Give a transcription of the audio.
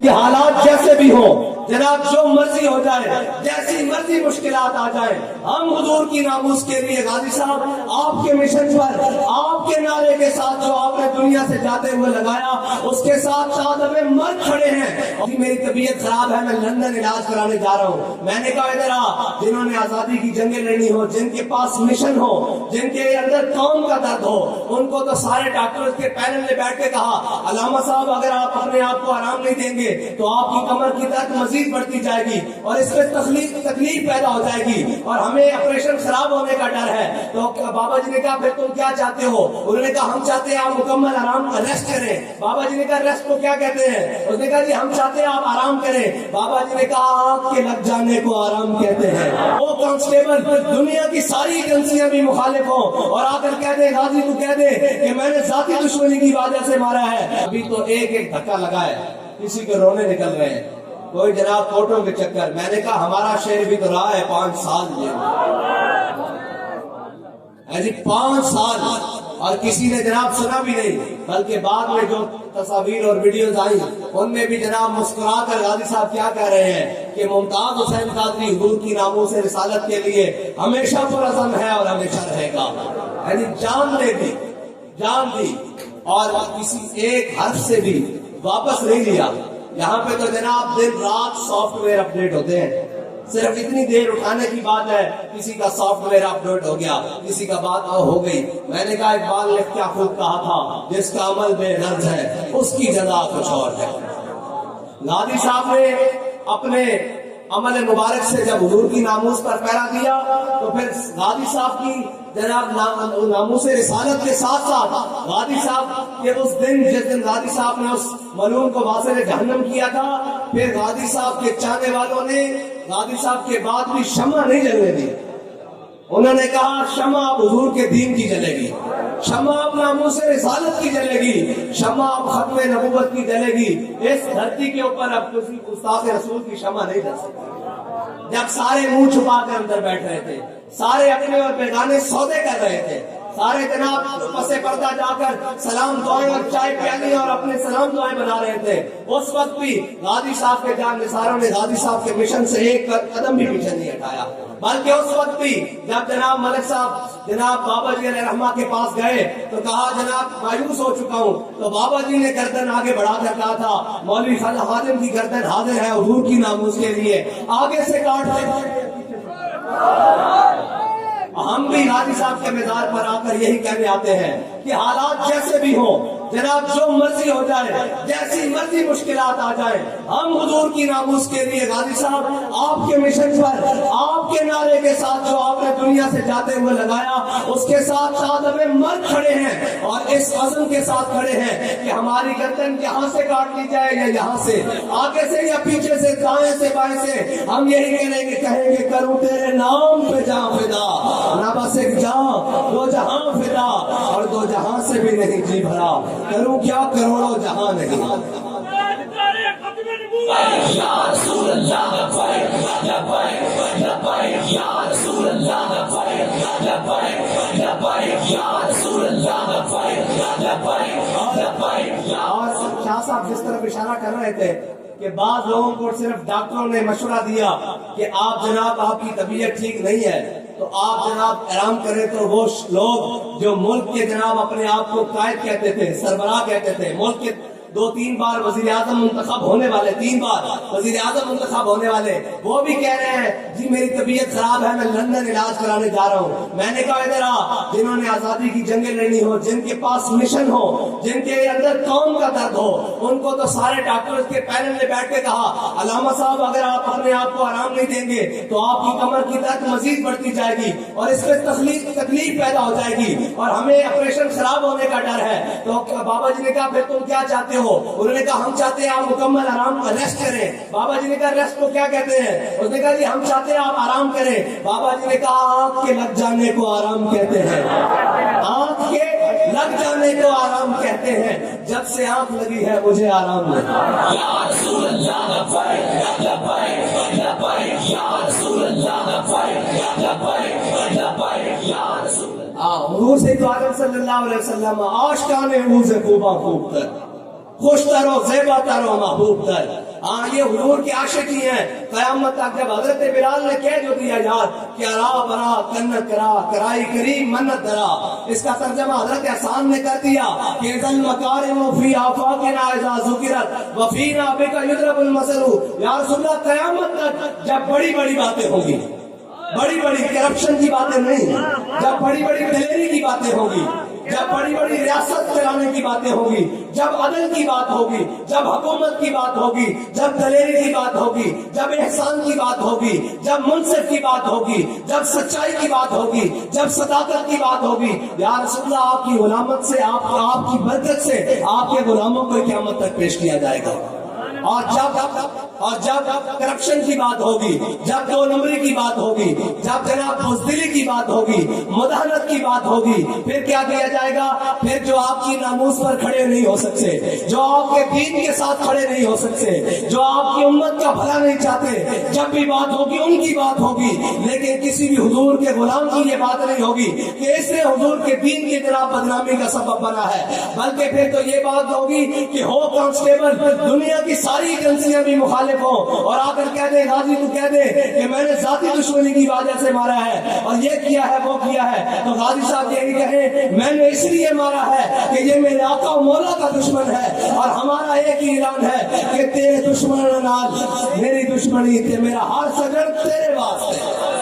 کہ حالات جیسے بھی ہوں جناب، جو مرضی ہو جائے، جیسی مرضی مشکلات آ جائیں، ہم حضور کی ناموس کے لیے غازی صاحب آپ کے مشن پر، آپ کے نعرے کے ساتھ جو آپ نے دنیا سے جاتے ہوئے لگایا، اس کے ساتھ ساتھ ہمیں مر کھڑے ہیں۔ میری طبیعت خراب ہے، میں لندن علاج کرانے جا رہا ہوں۔ میں نے کہا ادھر آ، جنہوں نے آزادی کی جنگیں لڑنی ہو، جن کے پاس مشن ہو، جن کے اندر قوم کا درد ہو، ان کو تو سارے ڈاکٹر کے پینل نے بیٹھ کے کہا علامہ صاحب اگر آپ اپنے آپ کو آرام نہیں دیں گے تو آپ کی کمر کی درد مزید بڑھتی جائے گی اور اس میں تکلیف پیدا ہو جائے گی اور ہمیں آپریشن خراب ہونے کا ڈر ہے۔ تو بابا جی نے کہا پھر تم کیا چاہتے ہو؟ انہوں نے کہا ہم چاہتے ہیں آپ مکمل آرام ریسٹ کریں۔ بابا جی نے کہا ریسٹ کو کیا کہتے ہیں؟ اس نے کہا جی ہم چاہتے ہیں آپ آرام کریں۔ بابا جی نے کہا آنکھ کے لگ جانے کو آرام کہتے ہیں۔ وہ کانسٹیبل دنیا کی ساری ایجنسیاں بھی مخالف ہوں اور آ کر کہہ دے غازی تو کہہ دے کہ میں نے ذاتی دشمنی کی وجہ سے مارا ہے۔ ابھی تو ایک دھکا لگا ہے، کسی کے رونے نکل رہے ہیں، کوئی جناب کوٹوں کے چکر۔ میں نے کہا ہمارا شہر بھی تو رہا ہے 5 سال جی 5 سال، اور کسی نے جناب سنا بھی نہیں، بلکہ بعد میں جو تصاویر اور ویڈیوز آئی ان میں بھی جناب مسکرا کر غازی صاحب کیا کہہ رہے ہیں کہ ممتاز حسین قادری حضور کی ناموس رسالت کے لیے ہمیشہ پرعزم ہے اور ہمیشہ رہے گا۔ یعنی جان دے دی، جان دی، اور کسی ایک حرف سے بھی واپس نہیں لیا۔ یہاں پہ تو جناب دن رات سافٹ ویئر اپڈیٹ ہوتے ہیں، صرف اتنی دیر اٹھانے کی بات ہے، کسی کا سافٹ ویئر اپڈیٹ ہو گیا، کسی کا بات ہو گئی۔ میں نے کہا اقبال نے کیا خوب کہا تھا، جس کا عمل بے غرض ہے اس کی جزا کچھ اور ہے۔ غازی صاحب نے اپنے عمل مبارک سے جب حضور کی ناموس پر پہرا دیا تو پھر غازی صاحب کی جناب ناموس رسالت کے ساتھ ساتھ غازی صاحب کے اس دن جس دن غازی صاحب نے اس ملعون کو واصل جہنم کیا تھا، پھر غازی صاحب کے چاہنے والوں نے غازی صاحب کے بعد بھی شمع نہیں جلنے دی۔ انہوں نے کہا شمع اب حضور کے دین کی جلے گی، شمع اب ناموس رسالت کی جلے گی، شمع اب ختم نبوت کی جلے گی۔ اس دھرتی کے اوپر اب کسی گستاخ رسول کی شمع نہیں جل سکتی۔ جب سارے منہ چھپا کر اندر بیٹھ رہے تھے، سارے اپنے اور بیگانے سودے کر رہے تھے، سارے جناب پسے پردہ جا کر سلام دعائیں اور چائے پیالی اور اپنے سلام دعائیں بنا رہے تھے، اس وقت بھی غازی صاحب کے جان نثاروں نے غازی صاحب کے مشن سے ایک قدم بھی پیچھے نہیں ہٹایا۔ بلکہ اس وقت بھی جب جناب ملک صاحب جناب بابا جی علیہ رحمہ کے پاس گئے تو کہا جناب مایوس ہو چکا ہوں، تو بابا جی نے گردن آگے بڑھا کر کہا تھا مولوی خادم کی گردن حاضر ہے حضور کی ناموس کے لیے، آگے سے کاٹ دیں۔ ہم بھی غازی صاحب کے مزار پر آ کر یہی کہنے آتے ہیں کہ حالات جیسے بھی ہوں جناب، جو مرضی ہو جائے، جیسی مرضی مشکلات آ جائیں، ہم حضور کی ناموس کے لیے غازی صاحب آپ کے مشن پر، آپ کے نعرے کے ساتھ جو آپ نے دنیا سے جاتے ہوئے لگایا، اس کے ساتھ ساتھ ہمیں مر کھڑے ہیں اور اس عزم کے ساتھ کھڑے ہیں کہ ہماری گردن یہاں سے کاٹ لی جائے یا یہاں سے، آگے سے یا پیچھے سے، دائیں سے بائیں سے، ہم یہی کہیں گے کروں تیرے نام پہ جاں فدا، نہ بس ایک جاں دو جہاں فدا، اور 2 جہاں سے بھی نہیں جی بھرا، کروں کیا کروڑوں جہاں نہیں۔ یا رسول اللہ لبیک لبیک لبیک، یا رسول اللہ لبیک لبیک لبیک، یا رسول اللہ لبیک لبیک لبیک۔ اور شاہ صاحب جس طرف اشارہ کر رہے تھے کہ بعض لوگوں کو صرف ڈاکٹروں نے مشورہ دیا کہ آپ جناب آپ کی طبیعت ٹھیک نہیں ہے تو آپ جناب آرام کریں، تو وہ لوگ جو ملک کے جناب اپنے آپ کو قائد کہتے تھے، سربراہ کہتے تھے، ملک کے 2-3 بار وزیر اعظم منتخب ہونے والے، 3 بار وزیر اعظم منتخب ہونے والے، وہ بھی کہہ رہے ہیں جی میری طبیعت خراب ہے، میں لندن علاج کرانے جا رہا ہوں۔ میں نے کہا ادھر آ، جنہوں نے آزادی کی جنگیں لڑنی ہو، جن کے پاس مشن ہو، جن کے اندر قوم کا درد ہو، ان کو تو سارے ڈاکٹر کے پینل نے بیٹھ کے کہا علامہ صاحب اگر آپ اپنے آپ کو آرام نہیں دیں گے تو آپ کی کمر کی درد مزید بڑھتی جائے گی اور اس میں تکلیف پیدا ہو جائے گی اور ہمیں آپریشن خراب ہونے کا ڈر ہے۔ تو بابا جی نے کہا پھر تم کیا چاہتے ہو؟ انہوں نے کہا ہم چاہتے ہیں آپ مکمل آرام ریسٹ کریں۔ بابا جی نے کہا ریسٹ کو کیا کہتے ہیں؟ اس نے کہا جی ہم چاہتے ہیں آپ آرام کریں۔ بابا جی نے کہا آنکھ کے لگ جانے کو آرام کہتے ہیں، آنکھ کے لگ جانے کو آرام کہتے ہیں، جب سے آنکھ لگی ہے مجھے آرام نہیں۔ یا رسول اللہ لبیک لبیک لبیک، یا رسول اللہ لبیک لبیک لبیک، یا رسول اللہ۔ حضور سید عالم صلی اللہ علیہ وسلم آشکان حوض خوباں خوب تر، خوش تر و زیبا تر و محبوب تر، ہاں یہ حضور کے عاشقی ہیں. قیامت تک جب حضرت بلال نے کہہ جو دیا یاد کہ ارا برا کنت کرا کرائی کریم منت درا، اس کا ترجمہ حضرت احسان نے کر دیا کہ ذل مکارم فی آفاقنا اذا ذکرت وفینا بک یضرب المثل. یا رسول اللہ قیامت تک جب بڑی بڑی باتیں ہوں گی، بڑی بڑی کرپشن کی باتیں نہیں، جب بڑی بڑی دلیری کی باتیں ہوں گی، جب بڑی بڑی ریاست چلانے کی باتیں ہوگی، جب عدل کی بات ہوگی، جب حکومت کی بات ہوگی، جب دلیری کی بات ہوگی، جب احسان کی بات ہوگی، جب منصف کی بات ہوگی، جب سچائی کی بات ہوگی، جب صداقت کی بات ہوگی، یا رسول اللہ آپ کی غلامت سے، آپ کی برکت سے آپ کے غلاموں کو قیامت تک پیش کیا جائے گا. اور جب کرپشن کی بات ہوگی، جب دو نمبری کی بات ہوگی، جب جناب بزدلی کی بات ہوگی، مداہنت کی بات ہوگی، پھر کیا کیا جائے گا؟ پھر جو آپ کی ناموس پر کھڑے نہیں ہو سکتے، جو آپ کے دین کے ساتھ کھڑے نہیں ہو سکتے، جو آپ کی امت کا بھلا نہیں چاہتے، جب بھی بات ہوگی ان کی بات ہوگی. لیکن کسی بھی حضور کے غلام کی یہ بات نہیں ہوگی کہ اس نے حضور کے دین کی جناب بدنامی کا سبب بنا ہے، بلکہ پھر تو یہ بات ہوگی کہ ہو کانسٹیبل دنیا کی ساری ایجنسیاں بھی مخالف ہوں اور آ کر کہہ دے غازی تو کہہ دے کہ میں نے ذاتی دشمنی کی وجہ سے مارا ہے اور یہ کیا ہے وہ کیا ہے، تو غازی صاحب یہی کہیں میں نے اس لیے مارا ہے کہ یہ میرے آقا و مولا کا دشمن ہے اور ہمارا ایک ہی اعلان ہے کہ تیرے دشمن نال میری دشمنی تے میرا ہر سجن تیرے واسطے.